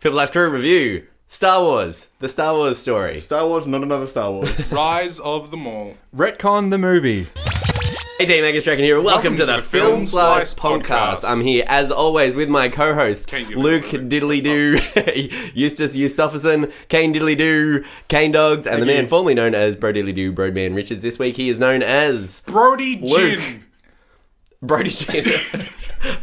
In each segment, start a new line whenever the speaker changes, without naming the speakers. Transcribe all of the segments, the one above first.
Triple X Crew Review. Star Wars. The Star Wars story.
Star Wars, not another Star Wars.
Rise of them all.
Retcon the movie.
Hey team, Angus, Strachan here. Welcome to the Film Slice podcast. I'm here, as always, with my co-host, Luke Diddly-Doo, Eustace Eustopherson, Kane Diddly-Doo, Kane Dogs, and the man formerly known as Bro Diddly-Doo, Broadman Richards. This week he is known as...
Brody
Luke.
Gin.
Brody Gin.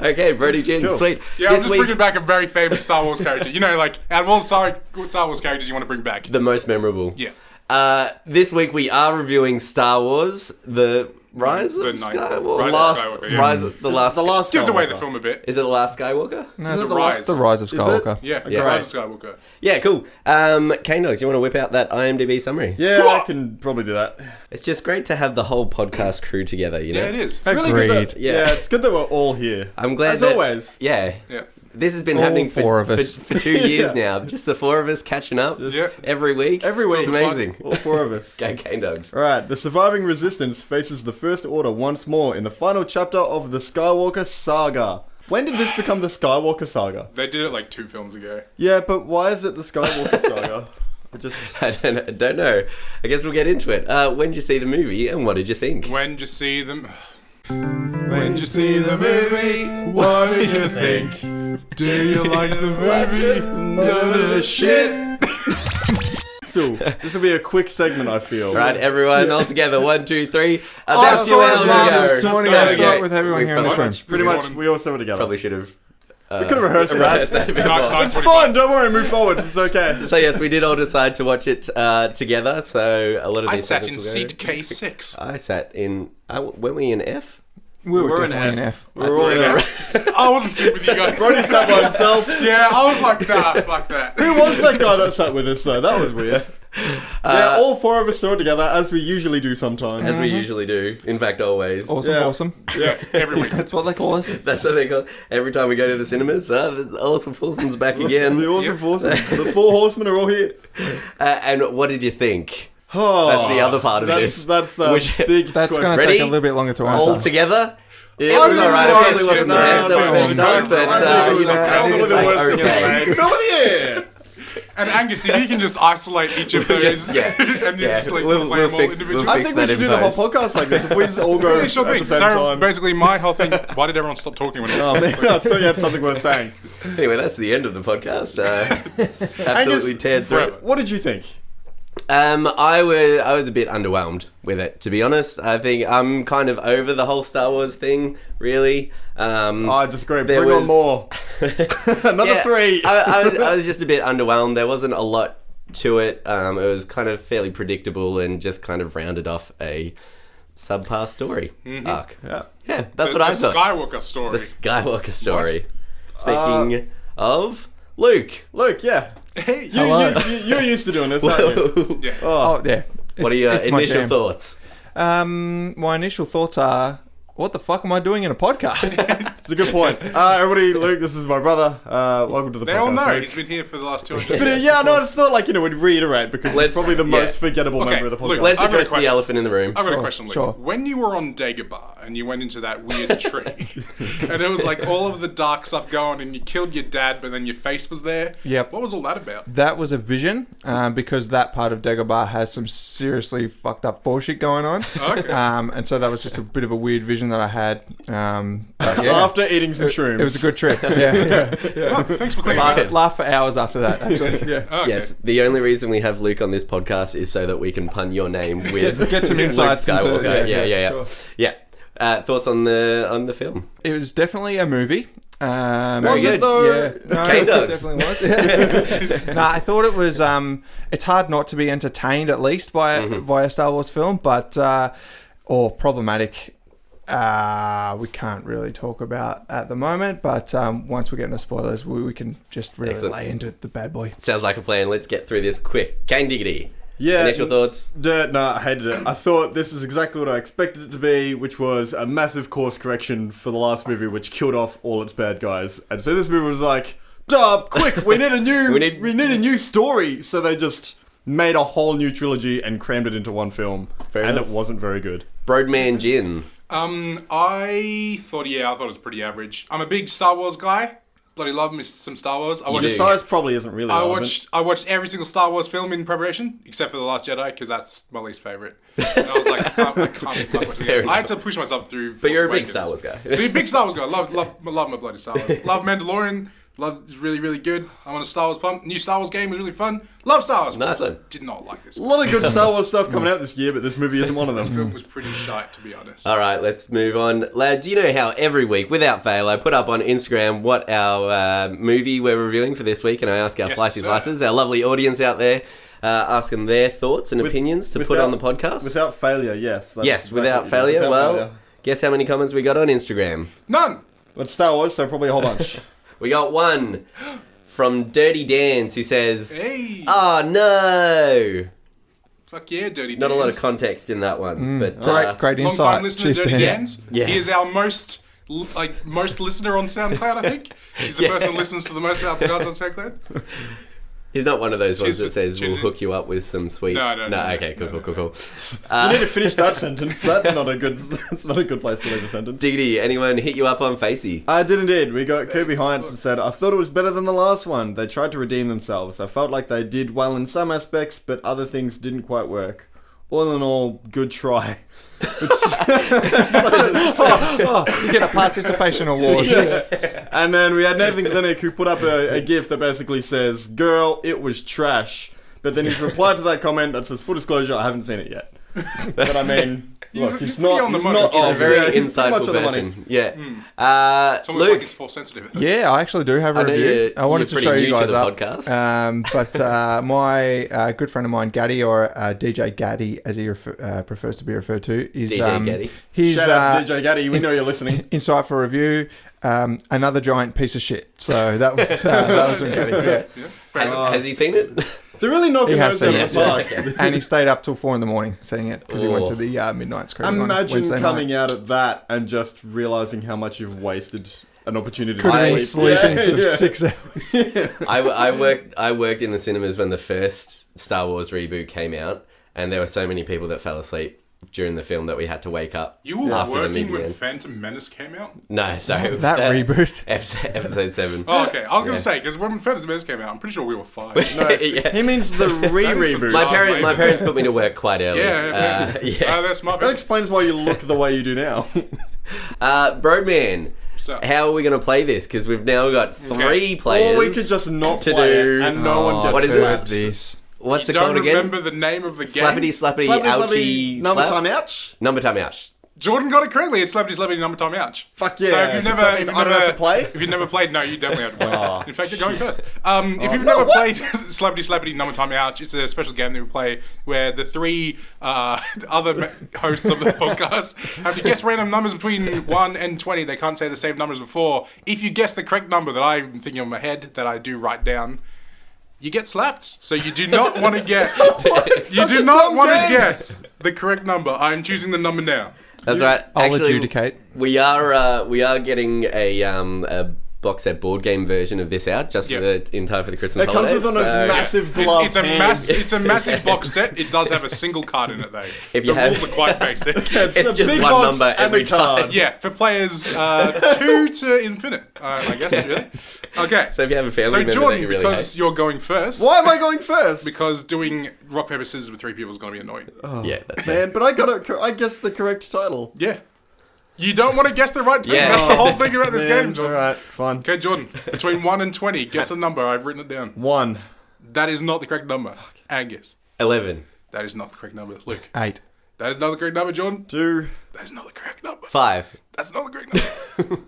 Okay, Brody Gin,
Cool.
sweet.
Yeah, I'm just bringing back a very famous Star Wars character. You know, like, out of all Star Wars characters you want to bring back.
The most memorable.
Yeah.
This week we are reviewing Star Wars, the... Rise of Skywalker?
The
last
gives away the
Skywalker.
film a bit.
Is it the last Skywalker?
No,
The Rise.
the Rise of Skywalker.
Yeah,
Yeah.
The Rise of Skywalker.
Yeah, cool. Kane Dogs, you want to whip out that IMDb summary?
Yeah, I can probably do that.
It's just great to have the whole podcast crew together, you know?
Yeah, it is.
It's really good
Agreed.
that,
Yeah.
yeah, it's good that we're all here.
I'm glad
As
that...
always.
Yeah.
Yeah.
This has been
All
happening
four of us.
for 2 years now. Just the four of us catching up
Yeah.
every week.
Every week.
It's amazing.
All four of us.
Go Kane Dogs.
Alright, the surviving resistance faces the First Order once more in the final chapter of the Skywalker saga. When did this become the Skywalker saga?
They did it like 2 films ago.
Yeah, but why is it the Skywalker saga?
I don't know. I guess we'll get into it. When did you see the movie and what did you think?
When did you see them?
When you see the movie, what did you think?
Do you like the movie?
None of the shit. So, this will be a quick segment, I feel.
Right, everyone, all together. 1, 2, 3.
Oh,
About 2
sorry,
hours
yes,
ago.
just
Morning,
there
I'll
we
start
go.
with everyone here in this room.
Pretty much, we all saw it together.
Probably should have...
We could have rehearsed that.
a bit more.
It's fine, don't worry, move forward, it's okay.
So yes, we did all decide to watch it together. So a lot of
I
these
sat in
segments will go-
seat K6.
I sat in... weren't we in F?
We were
We're in
definitely in
F.
F.
We're all in
F. I wasn't sitting with you guys.
Brody sat by himself.
Yeah, I was like, nah, fuck that.
Who was that guy that sat with us though? That was weird. Yeah, all four of us saw it together, as we usually do sometimes.
As we usually do. In fact, always.
Awesome,
Yeah.
awesome.
Yeah, every week.
That's what they call us.
That's what they call it. Every time we go to the cinemas. The awesome Fulsom's back again.
The awesome forces. The four horsemen are all here.
And what did you think?
Oh,
That's the other part of this.
That's
Which-
big
That's
question.
going to
Ready?
take a little bit longer to
All
answer.
together?
It
It was
was
alright. It probably
alright.
wasn't the
No,
best that
no,
we've ever
no,
done, but
I think it was
I think
the
it's
worst
like,
thing
okay.
I've made. Come here.
And Angus, if you can just isolate each of those
Yeah.
and you
Yeah.
just like
We'll
play them all
fix-
individually.
we'll
I think we should do the whole podcast like this. If we just all go
Yeah,
at
sure
the
thing.
same
So
time.
basically, my whole thing. Why did everyone stop talking when I was
Oh man, I thought you had something worth saying.
Anyway, that's the end of the podcast. Absolutely teared through it.
forever.
What did you think?
I was a bit underwhelmed with it, to be honest. I think I'm kind of over the whole Star Wars thing, really.
I disagree.
there
Bring on
was-
more. Another
Yeah,
3.
I was just a bit underwhelmed. There wasn't a lot to it. It was kind of fairly predictable and just kind of rounded off a subpar story arc.
Yeah.
Yeah, that's
The
what I thought.
Skywalker story.
The Skywalker story. Speaking of Luke.
Luke, yeah.
Hey,
Hello.
You're used to doing this, aren't you?
yeah.
Oh,
Oh, yeah.
What are your
It's my
initial
jam.
thoughts?
My initial thoughts are, what the fuck am I doing in a podcast?
it's a good point. Everybody, Luke, this is my brother. Welcome to the
They
podcast.
all know
Luke.
he's been here for the last 200
But yeah, no, I just thought we'd reiterate because
Let's-
he's probably the
yeah.
most forgettable
Okay,
member of the podcast.
Luke,
Let's
I've got a
address the
question.
elephant in the room.
I've got a
Sure,
question, Luke.
sure.
When you were on Dagobah and you went into that weird tree, and there was like all of the dark stuff going, and you killed your dad, but then your face was there.
Yep.
What was all that about?
That was a vision, because that part of Dagobah has some seriously fucked up bullshit going on.
Okay.
And so that was just a bit of a weird vision that I had. But yeah,
After eating some shrooms.
it was a good trip. Yeah.
Oh, thanks for clearing that up.
Laugh for hours after that, actually. Yeah.
Okay.
Yes, the only reason we have Luke on this podcast is so that we can pun your name with
Get some insights
Luke
into
Skywalker. Yeah.
sure.
Yeah. Thoughts on the film?
It was definitely a movie.
Very
Was
good.
it though?
Yeah, no,
Kane
it
Dogs.
definitely was. No, I thought it was. It's hard not to be entertained, at least by a Star Wars film, but or problematic. We can't really talk about at the moment, but once we get into spoilers, we can just really
Excellent.
lay into the bad boy.
Sounds like a plan. Let's get through this quick. Kane Diggity.
Yeah.
Initial thoughts?
No, I hated it. I thought this was exactly what I expected it to be, which was a massive course correction for the last movie, which killed off all its bad guys. And so this movie was like, duh, quick, we need a new, we need a new story. So they just made a whole new trilogy and crammed it into one film,
Fair
and
enough.
it wasn't very good.
Broadman Gin.
I thought it was pretty average. I'm a big Star Wars guy. bloody love me some Star Wars. I
You
watched
do.
Size probably isn't really relevant.
I watched every single Star Wars film in preparation, except for The Last Jedi, because that's my least favourite. And I was like, I can't be fucked with it. I had to push myself through.
But you're a big
Awakens.
Star Wars guy.
Big Star Wars guy. Love my bloody Star Wars. Love Mandalorian. Love is really, really good. I'm on a Star Wars pump. New Star Wars game was really fun. Love Star Wars.
Nice one.
Did not like this.
A lot of good Star Wars stuff coming out this year, but this movie isn't one of
This
them.
film was pretty shite, to be honest.
All right, let's move on. Lads, you know how every week, without fail, I put up on Instagram what our movie we're reviewing for this week, and I ask our
Yes,
Slicey
sir.
Slicers, our lovely audience out there, ask them their thoughts and opinions to put on the podcast.
Without failure, yes. That's
Yes,
exactly
without
what you do.
failure.
Without
Well,
failure.
guess how many comments we got on Instagram?
None.
It's Star Wars, so probably a whole bunch.
We got one from Dirty Dance who says,
Hey.
"Oh no."
Fuck yeah, Dirty
Not a lot of
Dans.
context in that one, but
Great
Long
insight.
time listener,
Cheers to
Dirty
him.
Dans.
Yeah.
He is our most listener on SoundCloud, I think. He's the person that listens to the most of our podcasts on SoundCloud.
he's not one of those ones
Cheers
that
for
says we'll
tuning in.
hook you up with some sweet.
No.
Okay, cool.
You need to finish that sentence. That's not a good place to leave a sentence.
Dee, anyone hit you up on Facey?
I did indeed. We got Kirby Hines and said, I thought it was better than the last one. They tried to redeem themselves. I felt like they did well in some aspects, but other things didn't quite work. All in all, good try.
You get a participation award.
And then we had Nathan Clinic who put up a GIF that basically says, "Girl, it was trash." But then he's replied to that comment that says, "Full disclosure, I haven't seen it yet." But I mean, look,
he's
he's
pretty
not.
on the
He's
money.
not.
He's
He's a very
he's pretty much
insightful
on the money.
person. Yeah.
It's almost
Luke,
like he's force sensitive.
Yeah, I actually do have a
I know
review. I wanted to
you're
show
pretty
you
new to
guys
the
up.
podcast.
But my good friend of mine, Gaddy, or DJ Gaddy, as he prefers to be referred to, is
DJ Gaddy.
He's
Shout out to DJ Gaddy. We know you're listening.
insightful review. Another giant piece of shit. So that was from Gaddy. Yeah.
has he seen it?
They're really knocking
He has
those out
seen
of the
it,
park.
and he stayed up till 4 a.m. seeing it because he went to
Oh.
the midnight screening. on
Imagine
Wednesday
coming
night.
out at that and just realizing how much you've wasted an opportunity
Could have
to
been
sleep.
sleeping for
Yeah.
6 hours.
I worked in the cinemas when the first Star Wars reboot came out, and there were so many people that fell asleep during the film that we had to wake up
You were
after the
working
movie
when
ended.
Phantom Menace came out?
No, sorry.
That reboot.
Episode 7.
Oh, okay. I was going
Yeah.
to say, because when Phantom Menace came out, I'm pretty sure we were 5.
Yeah.
He means the re-reboot.
My
Oh,
parents put me to work quite early.
Yeah.
Yeah.
That's my
That
bad.
explains why you look the way you do now.
Broadman,
So,
how are we going to play this? Because we've now got 3 players.
Or we could just not
to
play
do-
it and no one gets
What is
slapped.
this?
What's
you
it called
don't
again?
remember the name of the game?
Slappity, slappity, ouchie,
number
slap?
time ouch.
Number time ouch.
Jordan got it correctly. It's slappity, slappity, number time ouch.
Fuck yeah.
So if you've
Does
never,
that mean
if you've
I don't
never
have to play?
if you've never played, no, you definitely have to play.
Oh.
In fact, you're going first. If you've
no,
never
what?
played slappity, slappity, number time ouch, it's a special game that we play where the 3 other hosts of the podcast have to guess random numbers between 1 and 20. They can't say the same numbers before. If you guess the correct number that I'm thinking in my head that I do write down, you get slapped. So you do not want to guess. You do not want to guess the correct number. I'm choosing the number now.
That's right.
I'll
Actually,
adjudicate.
We are getting a box set board game version of this out just
Yep.
for in time for the Christmas
It comes
holidays.
with one of those
so-
massive glove
It's a
hands.
it's a massive box set. It does have a single card in it though.
If you
the
have-
rules are quite basic.
It's
a
just
big
one
box
number
and
every
a card.
time.
Yeah, for players 2 to infinite, I guess, really. Okay.
So if you have a family member
Jordan,
that you really
because
hate,
you're going first,
Why am I going first?
because doing rock, paper, scissors with 3 people is going to be annoying.
yeah, that's
Man, but I guessed the correct title.
Yeah. You don't want to guess the right thing.
Yeah.
That's the whole thing about this
Man,
game, Jordan.
Alright, fine.
Okay, Jordan. Between 1 and 20, guess a number. I've written it down.
1.
That is not the correct number. Angus.
11,
That is not the correct number. Luke.
8.
That is not the correct number, Jordan.
2.
That is not the correct number.
5,
That's not the correct number.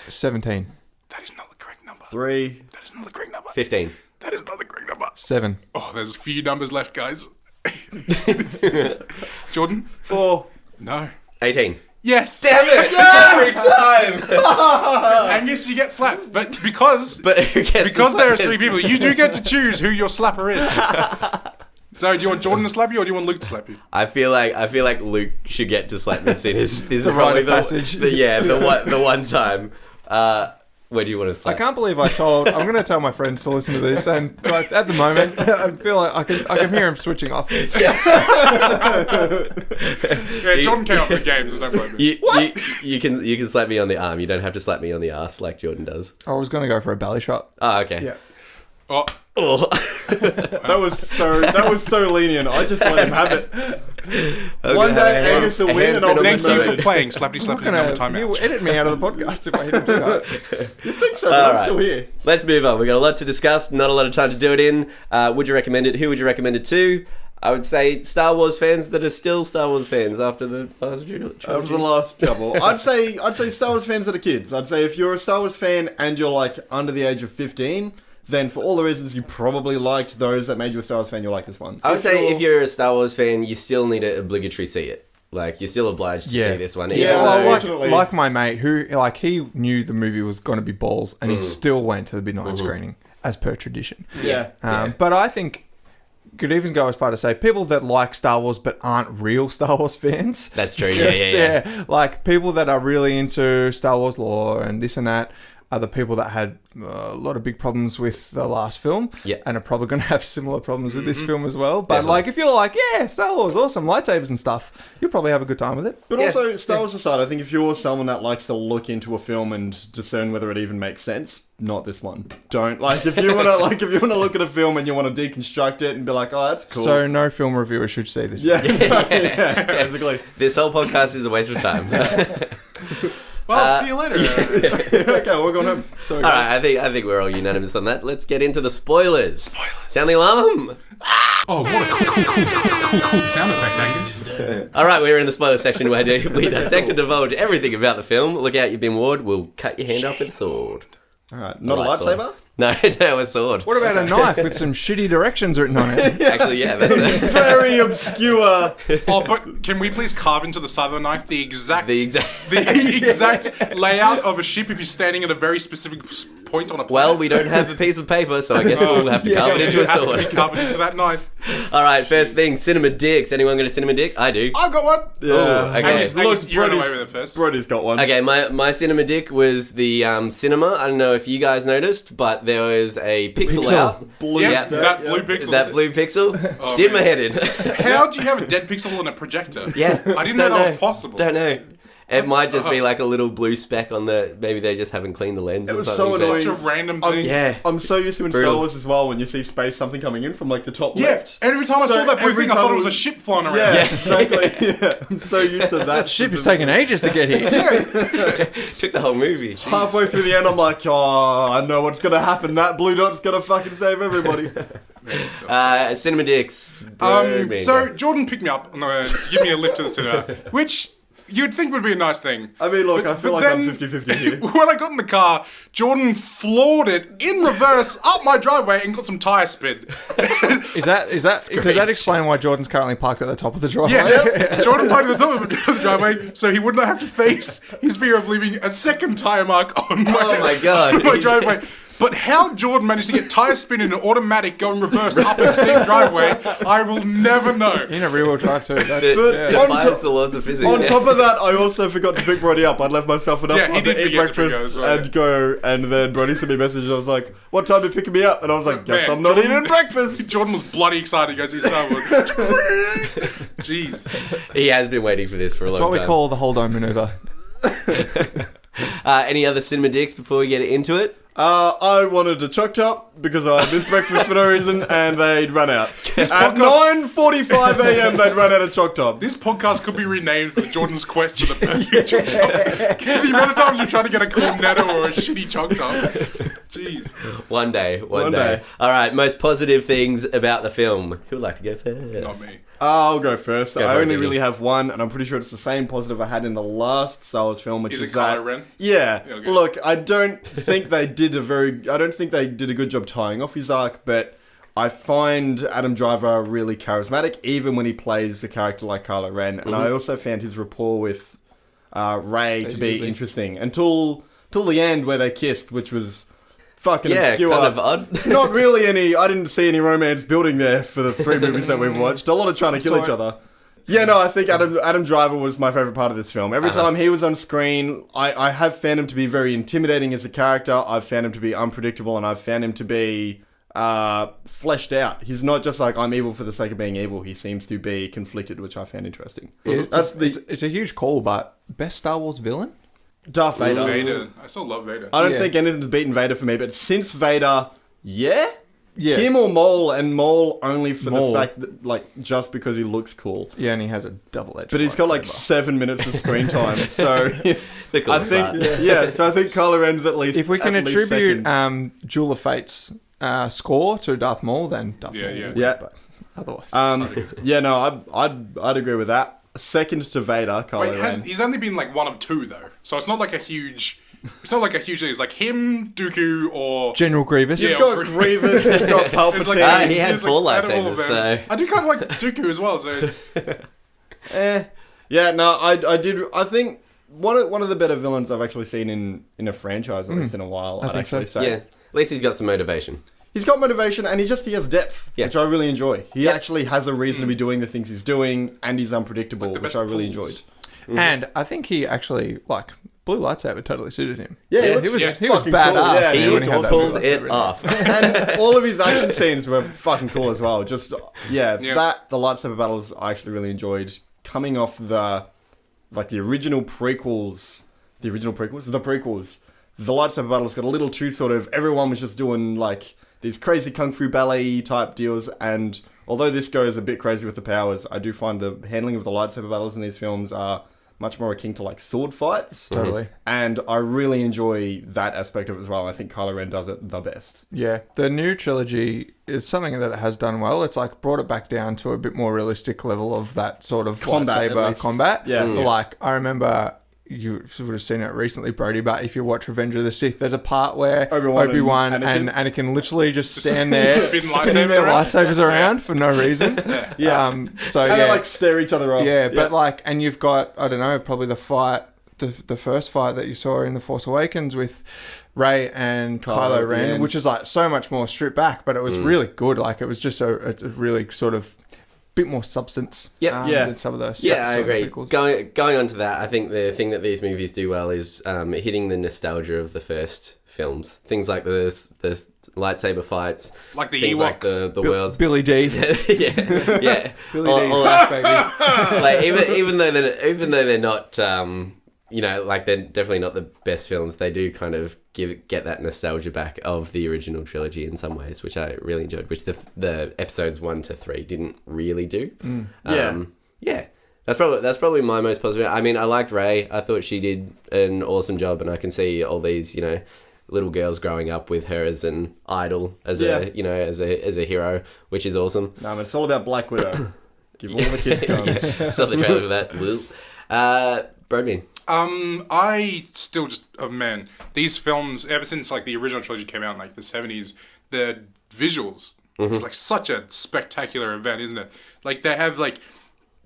17.
That is not the correct number.
3.
That is not the correct number.
15,
That is not the correct number.
7.
Oh, there's a few numbers left, guys. Jordan?
4.
No.
18.
Yes.
Damn it! Every time.
Angus, you get slapped. But because
But who cares?
because there are 3 people, you do get to choose who your slapper is. So, do you want Jordan to slap you, or do you want Luke to slap you?
I feel like Luke should get to slap this. This is
The rite
probably
of passage.
the one time. Where do you want to
I
slap?
can't believe I'm going to tell my friends to listen to this, and like, at the moment, I feel like I can hear him switching off.
Yeah, Jordan came up with the games. Don't blame me.
You can slap me on the arm. You don't have to slap me on the ass like Jordan does.
I was going to go for a belly shot.
Oh, okay.
Yeah.
Oh,
That was so lenient. I just let him have it.
Okay,
One day Angus will
a
win and I'll
handprint
be
on
thank you
the
for
voted.
playing Slappity Slappity number time
You
out.
edit me out of the podcast if I hit him too hard.
You think so, but
All
I'm
right.
still here.
Let's move on. We've got a lot to discuss. Not a lot of time to do it in. Would you recommend it? Who would you recommend it to? I would say Star Wars fans that are still Star Wars fans after the last trilogy.
Over the last couple, I'd say Star Wars fans that are kids. I'd say if you're a Star Wars fan and you're like under the age of 15, then for all the reasons you probably liked those that made you a Star Wars fan, you'll like this one.
I would say if you're a Star Wars fan, you still need to obligatory see it. Like, you're still obliged to see this one.
Yeah,
even
well,
though-
unfortunately.
Like my mate, who like he knew the movie was going to be balls, and he still went to the midnight screening as per tradition.
Yeah.
But I think could even go as far to say people that like Star Wars but aren't real Star Wars fans.
That's true.
Yes,
Yeah.
Like people that are really into Star Wars lore and this and that are the people that had a lot of big problems with the last film.
Yeah.
And are probably going to have similar problems with this film as well. But
Definitely.
like if you're like, yeah, Star Wars, awesome, lightsabers and stuff, you'll probably have a good time with it.
But
Yeah.
also, Star Wars aside, I think if you're someone that likes to look into a film and discern whether it even makes sense, not this one. Don't like if you wanna look at a film and you want to deconstruct it and be like, oh, that's cool.
So no film reviewer should see this.
yeah, yeah, basically.
This whole podcast is a waste of time.
Well, see you later.
Okay, we're going home.
Sorry,
All
guys.
right, I think we're all unanimous on that. Let's get into the spoilers. Sound the alarm.
Oh, what a cool sound effect, Angus.
All right, we're in the spoiler section where we dissect and divulge everything about the film. Look out, you've been warned. We'll cut your hand off with a sword.
All right, not a
Lightsaber?
lightsaber?
No, a sword.
What about a knife with some shitty directions written on it?
Actually, yeah. That's
Very obscure.
Oh, but can we please carve into the side of the knife the exact
The
exact layout of a ship if you're standing at a very specific point on a planet?
Well, we don't have a piece of paper, so I guess we'll have to carve it into a
It has to be
sword.
carved into that knife.
All right, first thing, cinema dicks. Anyone got a cinema dick? I do.
I've got one.
Yeah.
Oh, okay.
Angus, you ran away
Brody's-
with it first.
Brody's got one.
Okay, my cinema dick was the cinema. I don't know if you guys noticed, but there was a pixel,
Pixel.
out.
Blue
Yeah,
dick,
that
yeah.
blue pixel.
That blue pixel
Oh,
did
man.
my head in.
How do you have a dead pixel on a projector?
Yeah,
I didn't know
don't
that was possible.
Don't know. It
That's-
might just be like a little blue speck on the. Maybe they just haven't cleaned the lens.
It
or
was
something.
so
Such
annoying.
a random thing.
Yeah.
I'm so used to in
Brutal.
Star Wars as well when you see space something coming in from like the top
Yeah,
left.
every time I
So
saw that blue
every
thing, I
time
thought it was
we-
a ship flying around.
Yeah, exactly. Yeah, I'm so used to that.
Ship is taking ages to get here.
Took the whole movie.
Halfway through the end, I'm like, oh, I know what's gonna happen. That blue dot's gonna fucking save everybody.
Cinema dicks. Bro, man,
So
go.
Jordan picked me up to give me a lift to the cinema, which you'd think would be a nice thing.
I mean, look, I feel
But
like I'm
then-
50-50 here.
When I got in the car, Jordan floored it in reverse up my driveway and got some tire spin.
Does that explain why Jordan's currently parked at the top of the driveway?
Yes, Jordan parked at the top of the driveway so he would not have to face his fear of leaving a second tire mark on my,
Oh my God.
on my driveway. But how Jordan managed to get tire spin in an automatic going reverse up a steep driveway, I will never know.
In a rear-wheel drive too. That's,
But
yeah.
Defies
on,
the laws of physics.
on
yeah.
top of that, I also forgot to pick Brody up. I'd left myself enough
Yeah, he
time
did
to eat
forget to pick
breakfast
up as well,
and go, and then Brody sent me a message. I was like, what time are you picking me up? And I was like, guess
Man,
I'm not
Jordan-
eating breakfast.
Jordan was bloody excited to go see Star Wars. Jeez.
He has been waiting for this for a
That's
long
what
time.
we call the hold on maneuver.
Any other cinema dicks before we get into it?
I wanted a choc top because I missed breakfast for no reason and they'd run out. At
podcast-
9:45 a.m. they'd run out of choc tops.
This podcast could be renamed for Jordan's Quest to the perfect choc top. The amount of times you're trying to get a cornetto or a shitty choc top. Jeez.
One day.
One day.
All right, most positive things about the film. Who would like to go first?
Not me.
I'll go first.
Go
I
for it,
only
Diggy.
really have one, and I'm pretty sure it's the same positive I had in the last Star Wars film, which
Is
is
it
that.
Kylo Ren?
Yeah.
Okay.
Look, I don't think they did a good job tying off his arc, but I find Adam Driver really charismatic, even when he plays a character like Kylo Ren, and I also found his rapport with Rey to be interesting until the end where they kissed, which was fucking
Yeah,
obscure.
kind of odd.
Not really any. I didn't see any romance building there for the 3 movies that we've watched. A lot of trying to kill each other. Yeah, no, I think Adam Driver was my favorite part of this film. Every time he was on screen, I have found him to be very intimidating as a character. I've found him to be unpredictable, and I've found him to be fleshed out. He's not just like, I'm evil for the sake of being evil. He seems to be conflicted, which I found interesting.
It's a huge call, but best Star Wars villain?
Darth Vader.
Vader. I still love Vader.
I don't think anything's beaten Vader for me, but since Vader, yeah. Him or Maul only for the fact that, like, just because he looks cool.
Yeah, and he has a double-edged
But he's got like 7 minutes of screen time, so I think so I think Kylo Ren's at least.
If we can
at least
attribute
second.
Duel of Fate's score to Darth Maul, then Darth Maul.
Yeah.
But otherwise,
I'd agree with that. Second to Vader, Kylo Ren.
He's only been like one of two though, so it's not like a huge. It's not like a huge thing. It's like him, Dooku, or
General Grievous.
You've got Grievous, you've got Palpatine.
He had 4 lightsabers, so...
I do kind of like Dooku as well, so...
Yeah, no, I did... I think one of the better villains I've actually seen in a franchise, at least in a while, I'd actually say.
Yeah, at least he's got some motivation.
He's got motivation, and he has depth, which I really enjoy. He actually has a reason to be doing the things he's doing, and he's unpredictable, which I really enjoyed.
And I think he actually, like... Blue lightsaber totally suited him.
Yeah,
he was
fucking
badass.
Cool.
He
when had that
pulled
blue
it
lightsaber.
off.
And all of his action scenes were fucking cool as well. Just the lightsaber battles I actually really enjoyed. Coming off the original prequels. The lightsaber battles got a little too sort of, everyone was just doing like these crazy kung fu ballet type deals, and although this goes a bit crazy with the powers, I do find the handling of the lightsaber battles in these films are much more akin to like sword fights.
Totally.
And I really enjoy that aspect of it as well. I think Kylo Ren does it the best.
Yeah. The new trilogy is something that it has done well. It's like brought it back down to a bit more realistic level of that sort of lightsaber combat.
Yeah.
Like, I remember... You would have seen it recently, Brody, but if you watch Revenge of the Sith, there's a part where Obi-Wan and Anakin literally just stand there spinning their lightsabers around for no reason.
They like stare each other off.
Yeah, but like, and you've got, I don't know, probably the fight, the first fight that you saw in The Force Awakens with Rey and Kylo Ren, which is like so much more stripped back, but it was really good. Like, it was just a really sort of bit more substance than some of those.
Yeah, I agree. Going on to that, I think the thing that these movies do well is hitting the nostalgia of the first films. Things like the lightsaber fights,
like the
things
Ewoks,
like the worlds.
Billy D.
yeah.
Billy D's baby.
Like even though they're not like they're definitely not the best films, they do kind of get that nostalgia back of the original trilogy in some ways, which I really enjoyed, which the episodes 1 to 3 didn't really do. That's probably my most positive. I mean, I liked Rey. I thought she did an awesome job, and I can see all these little girls growing up with her as an idol, as a hero, which is awesome.
No, it's all about Black Widow. Give all the kids guns.
Saw the trailer for that. Broadbean.
I still just man, these films ever since like the original trilogy came out in like the 70s, the visuals it's like such a spectacular event, isn't it? Like they have like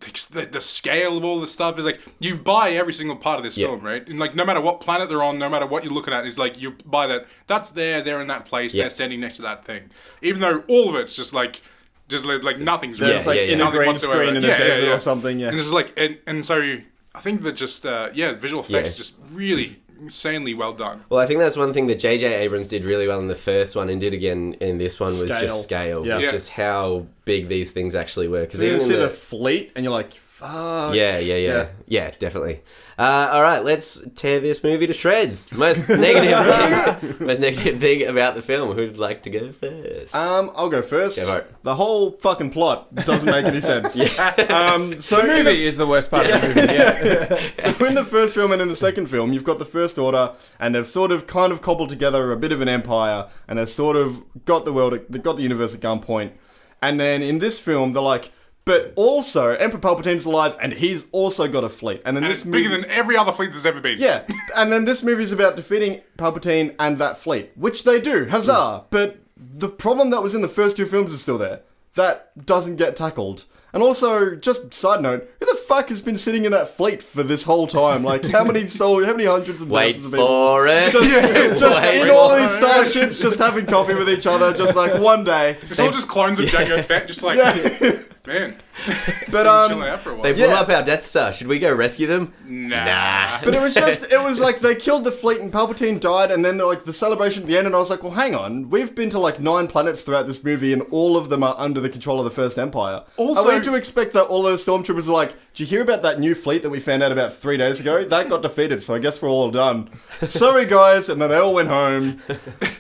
the scale of all the stuff is like you buy every single part of this film, right? And like no matter what planet they're on, no matter what you're looking at, it's like you buy that's they're in that place, they're standing next to that thing, even though all of it's just like nothing's real.
It's like in a green screen in a desert or something. Yeah,
and it's just like and so. I think that just, visual effects just really insanely well done.
Well, I think that's one thing that J.J. Abrams did really well in the first one and did again in this one was just scale.
Yeah.
It's just how big these things actually were. Because
you can see the fleet and you're like, fuck.
Yeah, definitely. All right, let's tear this movie to shreds. Most negative thing about the film. Who'd like to go first?
I'll go first.
Go
the whole fucking plot doesn't make any sense.
So the movie is the worst part of the movie. Yeah.
So in the first film and in the second film, you've got the First Order, and they've sort of kind of cobbled together a bit of an empire, and they've sort of got they've got the universe at gunpoint. And then in this film, they're like, but also, Emperor Palpatine's alive, and he's also got a fleet. And then
it's bigger than every other fleet there's ever been.
Yeah, and then this movie's about defeating Palpatine and that fleet, which they do, huzzah! But the problem that was in the first two films is still there. That doesn't get tackled. And also, just side note, who the fuck has been sitting in that fleet for this whole time? Like, how many hundreds of
Wait
thousands of people?
for it.
Just in all these starships, just having coffee with each other, just like one day.
It's all just clones of Jango Fett, just like... Man.
But
chilling out for a while.
They blew up our Death Star. Should we go rescue them?
Nah.
But it was like they killed the fleet and Palpatine died, and then like the celebration at the end, and I was like, well, hang on, we've been to like 9 planets throughout this movie, and all of them are under the control of the First Empire.
Also-
are we to expect that all those stormtroopers are like, did you hear about that new fleet that we found out about 3 days ago? That got defeated, so I guess we're all done. Sorry, guys, and then they all went home.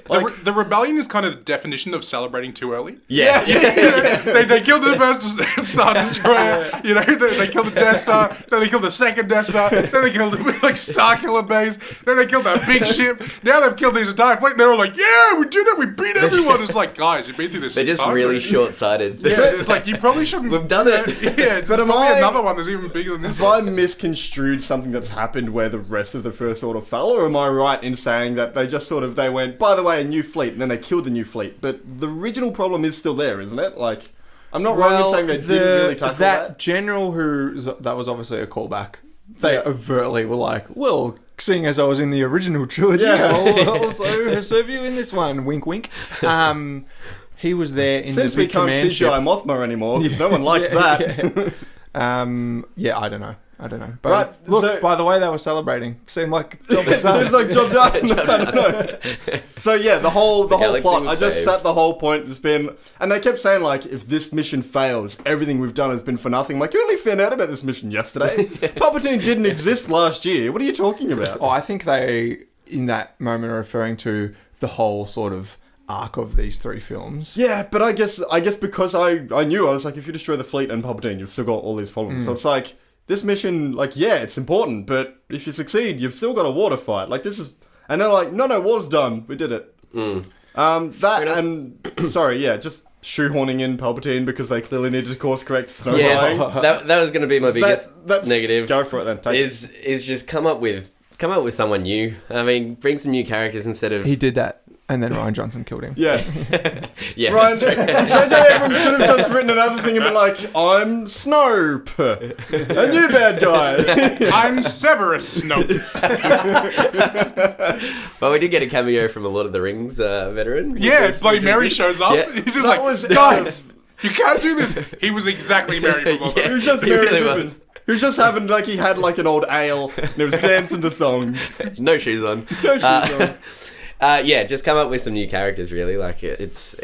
The rebellion is kind of the definition of celebrating too early.
Yeah.
They killed the first Star Destroyer, they killed the Death Star, then they killed the second Death Star, then they killed the Star Killer base, then they killed that big ship, now they've killed these entire fleet, and they're all like, yeah, we did it, we beat everyone. It's like, guys, you've been through this
They're
6
just
times
really
already.
short-sighted.
It's like, you probably shouldn't...
We've done it.
Yeah, but
am
probably
I-
another one that's even bigger than this
Have I
one.
misconstrued something that's happened where the rest of the First Order fell, or am I right in saying that they just sort of, they went, by the way, a new fleet, and then they killed the new fleet, but the original problem is still there, isn't it? Like, I'm not wrong in saying they didn't really tackle that.
general that was obviously a callback. They overtly were like, well, seeing as I was in the original trilogy,
Yeah.
I'll also serve you in this one. Wink, wink. He was there in
Since
the
we
big
can't
command ship.
CGI Mothma anymore, because no one liked that.
Yeah, I don't know. But
Right,
look,
so-
by the way, they were celebrating. Seemed like job was done.
Seems like job done. I don't know. So yeah, the whole
galaxy
plot.
was
I just
saved.
sat the whole point has been, and they kept saying like, if this mission fails, everything we've done has been for nothing. I'm like, you only found out about this mission yesterday. Palpatine didn't exist last year. What are you talking about?
Oh, I think they, in that moment, are referring to the whole sort of arc of these 3 films.
Yeah, but I guess because I knew, I was like, if you destroy the fleet and Palpatine, you've still got all these problems. So it's like, this mission, like, yeah, it's important, but if you succeed, you've still got a war to fight. Like, this is... And they're like, no, war's done. We did it. That and... Sorry, yeah, just shoehorning in Palpatine because they clearly needed to course correct Snow
Yeah,
Flying.
that was going to be my biggest
That's
negative.
Go for it then. Take it.
Is just come up with someone new. I mean, bring some new characters instead of...
He did that, and then Ryan Johnson killed him.
Yeah.
Yeah,
Ryan,
that's true.
J.J. Abrams should have just written another thing and been like, I'm Snope. A new bad guy.
I'm Severus Snoke.
Well, we did get a cameo from a Lord of the Rings veteran.
Yeah, it's like Mary shows up.
Yeah.
He's just
That
like,
was-
guys, you can't do this. He was exactly Mary from Lord of the
He
Rings.
was just
He
Mary
really
Poppins.
was.
He was just having, like, he had, like, an old ale, and he was dancing to songs.
No shoes on.
No shoes on.
Yeah, just come up with some new characters, really. Like, it's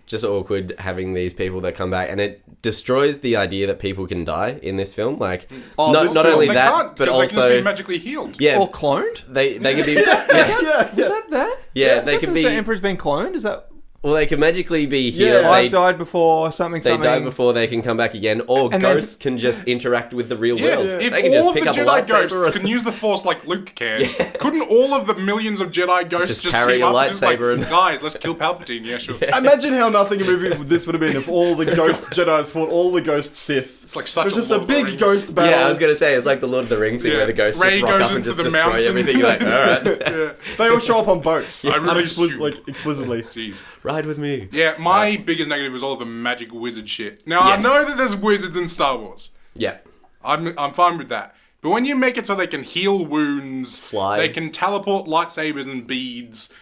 just awkward having these people that come back, and it destroys the idea that people can die in this film. Like,
Oh,
not
this
not
film,
only
They
that,
can't,
but
because they can just
also...
be magically healed.
Yeah,
Or cloned?
they could be...
Yeah, yeah.
Is that that?
Yeah, they
Is that
could
the
be...
Emperor's been cloned? Is that...
Well, they can magically be
Yeah.
healed.
I've died before, something.
They die before they can come back again, or
And then-
ghosts can just interact with the real
Yeah,
world.
if
They can
all
just
of the
pick up a
Jedi
lightsaber.
ghosts can use the Force like Luke can, couldn't all of the millions of Jedi ghosts
Just
just
carry
team
a
up and just like,
lightsaber and-
guys, let's kill Palpatine? Yeah, sure.
Imagine how nothing a movie this would have been if all the ghost Jedis fought all the ghost Sith.
It's like
It
such
was
a
just
Lord
a
of the
big
Rings.
ghost battle.
Yeah, I was gonna say it's like the Lord of the Rings thing
Yeah.
where the ghosts
Rey
just rock
goes
up and
into
just
the
destroy
mountain.
everything. You're like, all right,
Yeah.
They all show up on boats.
I really assume.
Like, explicitly.
Jeez.
ride with me.
Yeah, my biggest negative was all the magic wizard shit. Now,
Yes.
I know that there's wizards in Star Wars.
Yeah,
I'm fine with that. But when you make it so they can heal wounds,
Fly.
they can teleport lightsabers and beads.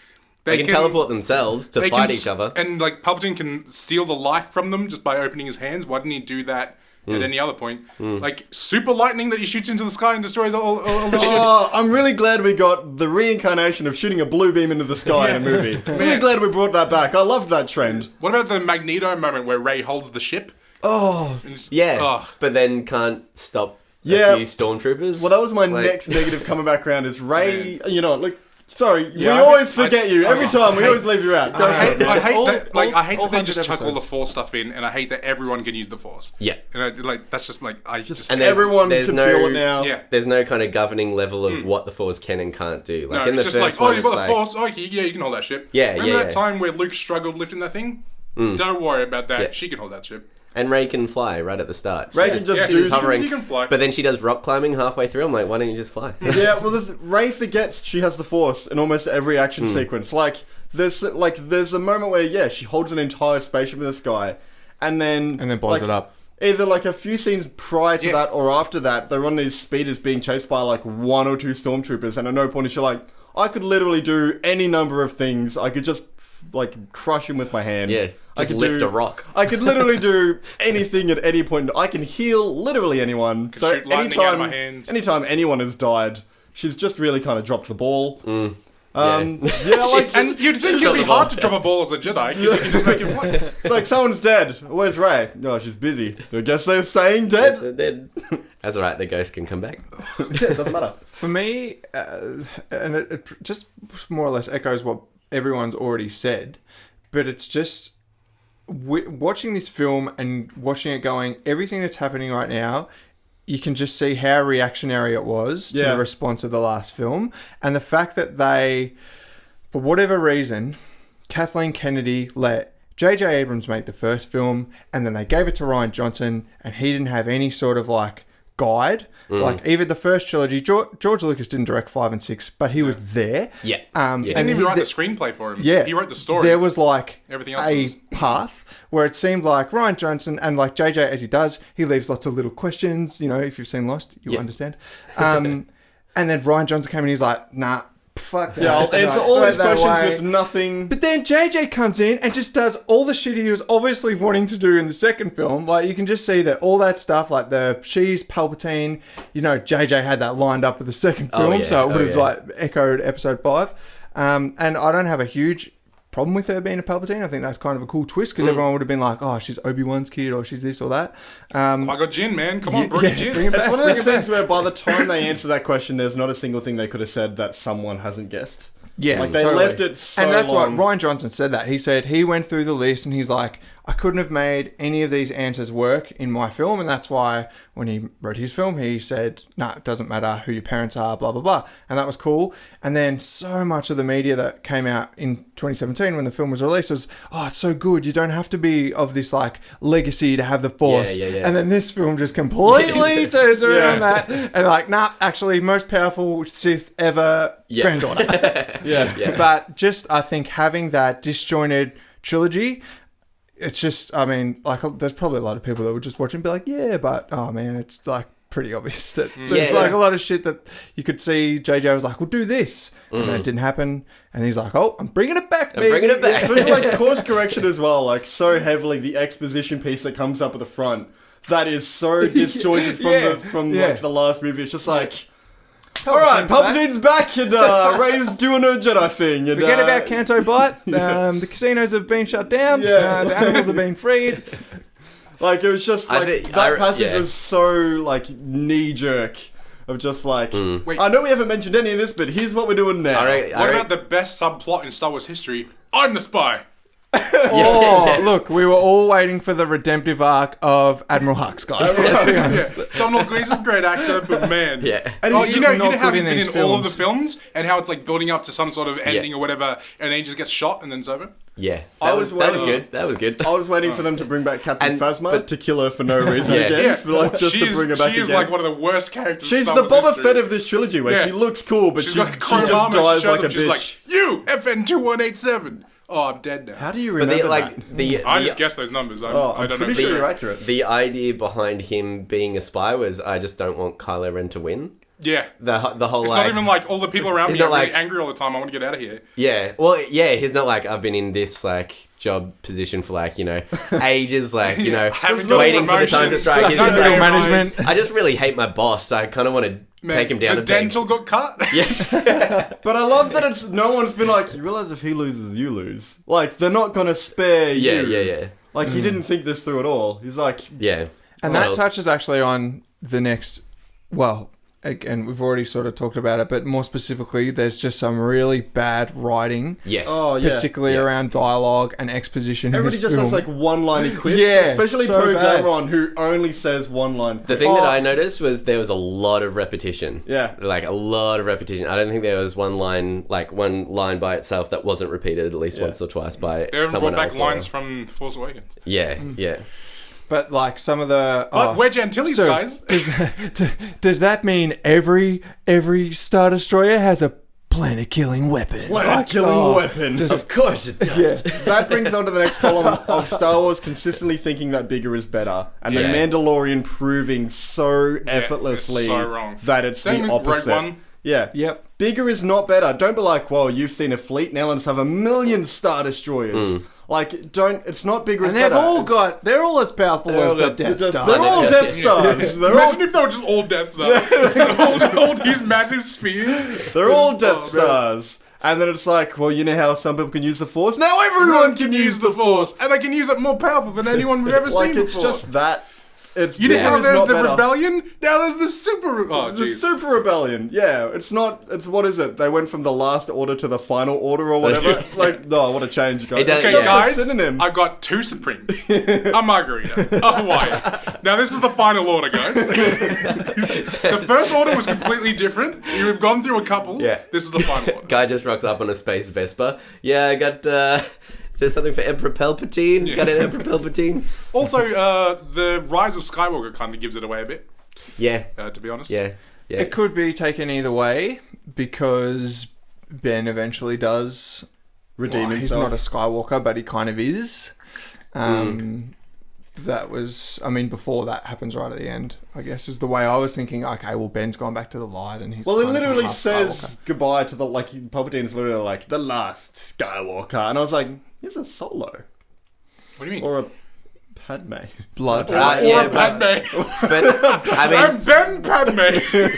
they can teleport themselves to
they
fight
can
each other.
And like Palpatine can steal the life from them just by opening his hands. Why didn't he do that at any other point? Like super lightning that he shoots into the sky and destroys all the ships.
Oh, I'm really glad we got the reincarnation of shooting a blue beam into the sky in a movie. I'm really glad we brought that back. I loved that trend.
What about the Magneto moment where Rey holds the ship?
Oh,
And it's-
Yeah,
Ugh.
but then can't stop
Yeah.
a few stormtroopers.
well, that was my
Like-
next negative coming back around is Ray, you know, look, sorry,
Yeah,
we
I
always
think-
forget you. Every time, we
hate-
always leave you out. Go
I
for it.
hate, I hate
All-
that. Like, I hate
all
that they
100
just chuck all the
episodes.
Force stuff in, and I hate that everyone can use the Force.
Yeah.
And I, like that's just like I just.
And there's-
Everyone
there's
can
no-
feel it now.
yeah.
There's no kind of governing level of what the Force can and can't do. Like
No,
in the
it's just
first
like, oh,
one,
you've got
it's
the
like,
Force. Oh, yeah, you can hold that ship.
Yeah,
Remember
yeah,
that
yeah.
time where Luke struggled lifting that thing? Don't worry about that.
Yeah.
She can hold that ship.
and Rey can fly right at the start.
Ray
She
can just
Yeah,
do
she's hovering,
you can fly.
but then she does rock climbing halfway through. I'm like, why don't you just fly?
Yeah, well, Ray forgets she has the Force in almost every action sequence. Like there's a moment where she holds an entire spaceship in the sky, and then
blows it up.
Either like a few scenes prior to
Yeah.
that or after that, they're on these speeders being chased by like 1 or 2 stormtroopers, and at no point is she like, I could literally do any number of things. I could just crush him with my hand.
Yeah,
I
just
could
lift a rock.
I could literally do anything at any point. I can heal literally anyone. So
shoot lightning out of my hands.
anytime anyone has died, she's just really kind of dropped the ball.
Yeah.
And you'd think it'd be hard to drop a ball as a Jedi. You can just make it what?
It's like, someone's dead. Where's Rey? No, she's busy. I guess they're staying dead.
That's alright, the ghost can come back.
Yeah, it doesn't matter.
For me, and it just more or less echoes what everyone's already said, but it's just watching this film and watching it going, everything that's happening right now, you can just see how reactionary it was to the response of the last film. And the fact that they, for whatever reason, Kathleen Kennedy let J.J. Abrams make the first film, and then they gave it to Rian Johnson, and he didn't have any sort of guide. Like even the first trilogy, George Lucas didn't direct 5 and 6, but he was there.
Yeah.
He didn't even write the screenplay for him.
Yeah.
He wrote the story.
There was
everything else
a
was...
path where it seemed like Rian Johnson and JJ, as he does, he leaves lots of little questions. If you've seen Lost, you'll understand. And then Rian Johnson came and he's like, nah, fuck that.
Yeah, I'll answer all these questions with nothing.
But then JJ comes in and just does all the shit he was obviously wanting to do in the second film. You can just see that all that stuff, she's Palpatine, JJ had that lined up for the second film, so it would have echoed episode 5. And I don't have a huge problem with her being a Palpatine. I think that's kind of a cool twist because everyone would have been like, oh, she's Obi-Wan's kid or she's this or that.
Qui-Gon Jinn, man. Come on, bring Jinn.
Bring it back.
It's one of those things where by the time they answer that question, there's not a single thing they could have said that someone hasn't guessed.
Yeah,
they left it so
and that's
long.
what Rian Johnson said. That he said he went through the list and he's like, I couldn't have made any of these answers work in my film, and that's why when he wrote his film, he said, "No, it doesn't matter who your parents are, blah blah blah," and that was cool. And then so much of the media that came out in 2017 when the film was released was, "Oh, it's so good. You don't have to be of this legacy to have the Force."
Yeah.
And then this film just completely turns around that and nah, actually, most powerful Sith ever, granddaughter.
Yeah.
But just, I think having that disjointed trilogy, it's just, there's probably a lot of people that would just watch it and be like, yeah, but, oh man, it's pretty obvious that there's a lot of shit that you could see. JJ was like, we'll do this. And that didn't happen. And he's like, oh, I'm bringing it back, baby.
I'm bringing it back.
Especially course correction as well, so heavily, the exposition piece that comes up at the front, that is so disjointed from the last movie. It's just alright, Palpatine's back and Rey's doing her Jedi thing. And,
forget about Canto Bight. The casinos have been shut down. The animals have been freed.
It was just that passage was so knee jerk of just
Wait,
I know we haven't mentioned any of this, but here's what we're doing now.
What about the best subplot in Star Wars history? I'm the spy.
Look, we were all waiting for the redemptive arc of Admiral Hux, guys. Let's be honest.
Donald Gleason's a great actor, but man.
And
you know how
good
he's been in all of the films and how it's building up to some sort of ending or whatever, and then he just gets shot and then it's over?
Yeah. That was good. That was good.
I was waiting for them to bring back Captain Phasma to kill her for no reason again. Just to bring her back
again. She's one of the worst characters
She's the Boba Fett of this trilogy where she looks cool, but she just dies like a bitch.
You, FN2187! Oh, I'm dead now.
How do you remember that?
I just guess those numbers. I don't know.
Pretty sure you're accurate.
The idea behind him being a spy was, I just don't want Kylo Ren to win.
Yeah.
The whole
it's not even all the people around me are really angry all the time. I want to get out of here.
Yeah. Well, yeah, he's not I've been in this job position for ages, waiting for the time to strike.
Management.
I just really hate my boss, so I kind of want to take him down
the
a bit.
dental got cut?
Yeah.
But I love that no one's been you realise if he loses, you lose. They're not going to spare you.
Yeah.
He didn't think this through at all. He's
Yeah.
And that touches actually on the next, again, we've already sort of talked about it, but more specifically, there's just some really bad writing.
Yes.
Oh, yeah.
Particularly around dialogue and exposition.
Everybody just has one-line quips. Especially
so
Poe
bad.
Dameron, who only says one-line quips.
The thing that I noticed was there was a lot of repetition.
Yeah.
A lot of repetition. I don't think there was one line by itself that wasn't repeated at least once or twice by someone else.
They brought back lines from The Force Awakens.
Yeah, yeah.
But some of the...
But Wedge Antilles, guys.
Does that mean every Star Destroyer has a planet-killing weapon?
Planet-killing weapon.
Of course it does.
That brings on to the next column of Star Wars consistently thinking that bigger is better. And The Mandalorian proving so effortlessly
so wrong.
that it's
Same
the
with Rogue
opposite.
One.
Yeah.
Yep.
Bigger is not better. Don't be like, well, you've seen a fleet, now let's have 1 million Star Destroyers. Like, it's not bigger is
And
better.
they're all as powerful as the Death Star.
They're all Death Stars.
Imagine if they were just all Death Stars. all these massive spheres.
They're all Death Stars. And then it's like, well, you know how some people can use the Force? Now everyone can use the Force!
And they can use it more powerful than anyone we've ever seen
Like, it's
before.
just that. It's
You know how
bigger is
there's
not
the
better.
rebellion? Now there's the super... Oh,
The
jeez.
Super Rebellion, yeah. It's not. It's what is it? They went from the last order to the final order or whatever. It's like, no, what a change, guys.
It does-
It's
Okay,
just a
guys,
synonym.
I've got 2 Supremes, a Margarita, a Hawaii. Now this is the final order, guys. The first order was completely different. You've gone through a couple.
Yeah.
This is the final order.
Guy just rocks up on a space Vespa. Yeah, I got. Is there something for Emperor Palpatine?
Yeah.
Got an Emperor Palpatine?
Also, the Rise of Skywalker kind of gives it away a bit,
Yeah,
to be honest.
yeah.
It could be taken either way because Ben eventually does
Redeem
He's
himself.
not a Skywalker, but he kind of is. That was, I mean, before that happens right at the end, I guess, is the way I was thinking. Okay, well, Ben's gone back to the light, and he's
Well, it
kind of
literally
half
says goodbye to the, like, Palpatine is literally like, the last Skywalker. And I was like, he's a Solo.
What do you mean?
Or a Padme.
blood.
Yeah,
or Padme.
but I mean,
I'm Ben Padme.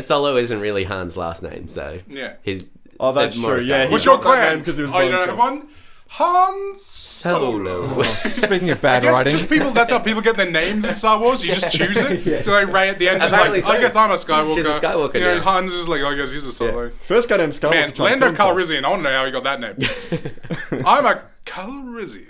Solo isn't really Han's last name, so
Yeah.
his.
Oh, that's
more
true. Yeah,
Skywalker.
What's
he's
your
got that
clan?
name because he was
Oh, you
born
don't
so-
have one? Han
Solo.
Speaking of bad
I guess
writing,
just people, that's how people get their names in Star Wars. You just choose it. So like Ray at the end, just
Apparently
like, I
so.
guess I'm a Skywalker.
She's a Skywalker
You know,
now.
Han's just like, I guess he's a Solo.
First guy named Skywalker.
Man,
tried to
Lando
kill himself.
Calrissian. I want to know how he got that name. I'm a Calrissian.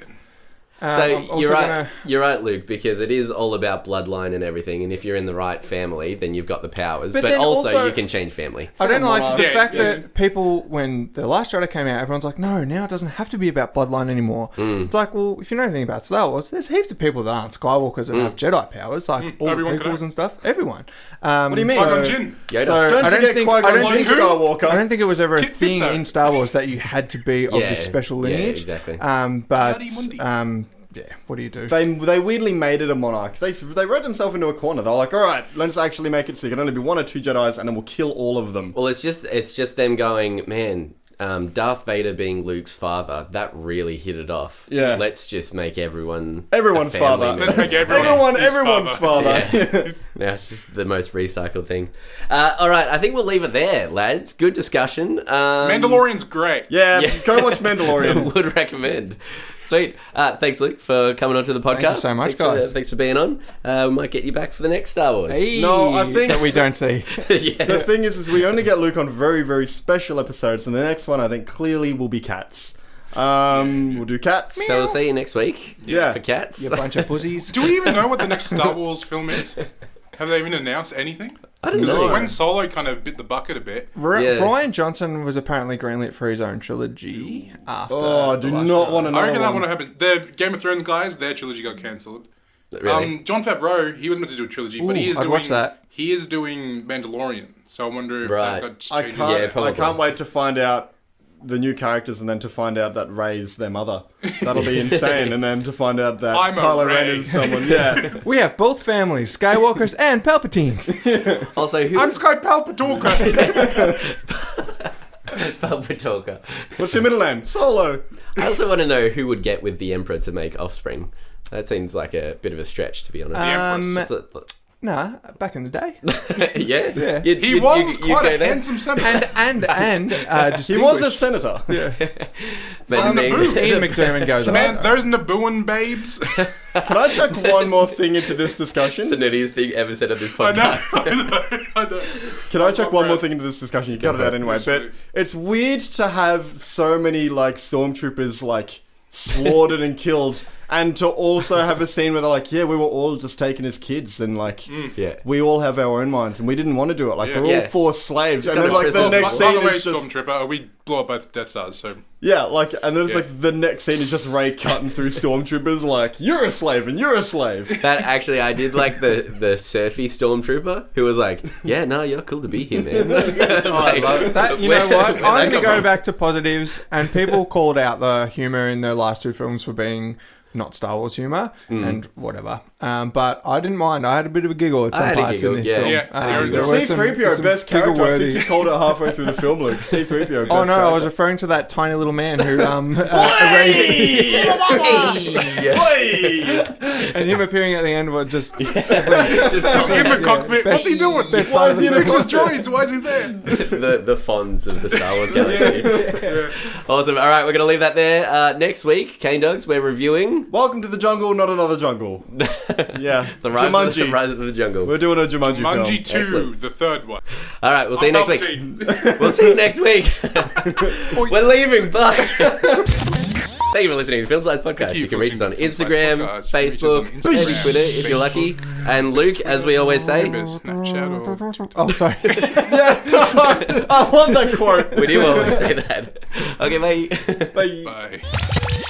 So
I'm also
you're right.
gonna-
You're right, Luke, because it is all about bloodline and everything. And if you're in the right family, then you've got the powers.
But
But
then
also,
also-
you can change family.
I don't like the
Yeah,
fact
yeah.
that people, when The Last Jedi came out, everyone's like, no, now it doesn't have to be about bloodline anymore. It's like, well, if you know anything about Star Wars, there's heaps of people that aren't Skywalkers that have Jedi powers, like all the
Obi-Wan
prequels
Kenobi.
and stuff. Everyone. What
do you mean?
Qui-Gon Jinn.
Yoda.
So
Don't
I
forget
think,
Qui-Gon
I don't
Jinn
think,
Skywalker.
I don't think it was ever a
Kit
thing
Fisto.
in Star Wars that you had to be of
Yeah,
this special
yeah,
lineage.
exactly.
But
Yadi Mundi.
yeah, what do you do?
They weirdly made it a monarch. They wrote themselves into a corner. They're like, all right, let's actually make it so you can only be 1 or 2 Jedis, and then we'll kill all of them.
Well, it's just them going, man. Darth Vader being Luke's father, that really hit it off.
Yeah.
Let's just make everyone
Everyone's
a family
father.
member.
Let's make everyone his
Everyone's father.
Yeah, it's just the most recycled thing. All right, I think we'll leave it there, lads. Good discussion.
Mandalorian's great.
Yeah, go watch Mandalorian.
Would recommend. Sweet. Thanks, Luke, for coming on to the podcast.
you so much, guys.
Thanks for being on. We might get you back for the next Star Wars.
No, I think-
that we don't see.
Yeah.
The thing is we only get Luke on very, very special episodes, and the next one I think clearly will be cats. We'll do cats.
So we'll see you next week.
Yeah.
For cats.
You bunch of pussies.
Do we even know what the next Star Wars film is? Have they even announced anything?
I don't
Because
know.
when Solo kind of bit the bucket a bit.
Yeah.
Ryan Johnson was apparently greenlit for his own trilogy after.
Oh, do
The Last
not
Jedi.
want to know.
I reckon that won't happen. The Game of Thrones guys, their trilogy got cancelled.
Really?
John Favreau, he was meant to do a trilogy, but he
Ooh,
is
I'd
doing
watch that.
He is doing Mandalorian. So I wonder if
Right.
that got
I
changed.
can't.
Yeah, probably.
I can't wait to find out the new characters, and then to find out that Rey's their mother. That'll be insane. And then to find out that
I'm a
Kylo Ren
Rey.
is someone. Yeah.
We have both families, Skywalkers and Palpatines.
Also, who
I'm Sky Palpatalker.
Palpatalker.
What's your middle name? Solo.
I also want to know who would get with the Emperor to make offspring. That seems like a bit of a stretch, to be honest.
Empress.
Just that-
Nah, back in the day.
yeah?
Yeah.
He was quite a handsome senator.
And
He was a
distinguished.
senator.
But
Naboo.
Ian McDermott goes
Man,
on.
those Nabooan babes.
Can I chuck one more thing into this discussion?
It's the nerdiest thing ever said on this
I know,
podcast.
I know.
Can I chuck one more
breath.
thing into this discussion? You got it out anyway.
Yes,
But
you do.
it's weird to have so many like stormtroopers like slaughtered and killed, and to also have a scene where they're like, yeah, we were all just taken as kids, and like
Yeah.
we all have our own minds, and we didn't want to do it. Like
Yeah.
we're all
Yeah.
forced slaves,
Just
and then
gotta
like the
prison
next
them.
By
scene
the way,
is just
Stormtrooper, we blew up both Death Stars, so...
yeah, like, and then it's
Yeah.
like the next scene is just Rey cutting through stormtroopers, like you're a slave and you're a slave.
That actually, I did like the surfy stormtrooper who was like, yeah, no, you're cool to be here, man.
I love it.
That, you know what?
Where'd
I'm
that
going to
come
go
from?
back to positives, and people called out the humour in the last 2 films for being not Star Wars humor and whatever. But I didn't mind. I had a bit of a giggle at
I
some
had a
parts
giggle,
in this
yeah.
film.
Yeah.
There were some
C-3PO, best character. I
giggle-worthy-
think you called it halfway through the film, Luke. C-3PO, best
Oh no, I was
character.
referring to that tiny little man who erased and him appearing at the end were just
Just in the cockpit. What's he doing?
best
Why
part
is
of
he
the
next to
film.
his droids? Why is he there?
the Fonz of the Star Wars galaxy. Awesome. All right, we're going to leave that there. Next week, Cane Dogs, we're reviewing
Welcome to the jungle, not another jungle. Yeah.
the Rise,
Jumanji.
Rise of the Jungle.
We're doing a Jumanji film.
Jumanji 2,
Excellent.
the third one.
All right, we'll see you next week.
Palpatine.
We'll see you next week. We're leaving. Bye. Thank you for listening to Film Slice Podcast. You can reach us on Instagram, Facebook, maybe Twitter if you're lucky. And Luke, as we always say,
Snapchat or...
Oh, sorry.
I want that quote.
we do always say that. Okay, bye.
Bye.
Bye.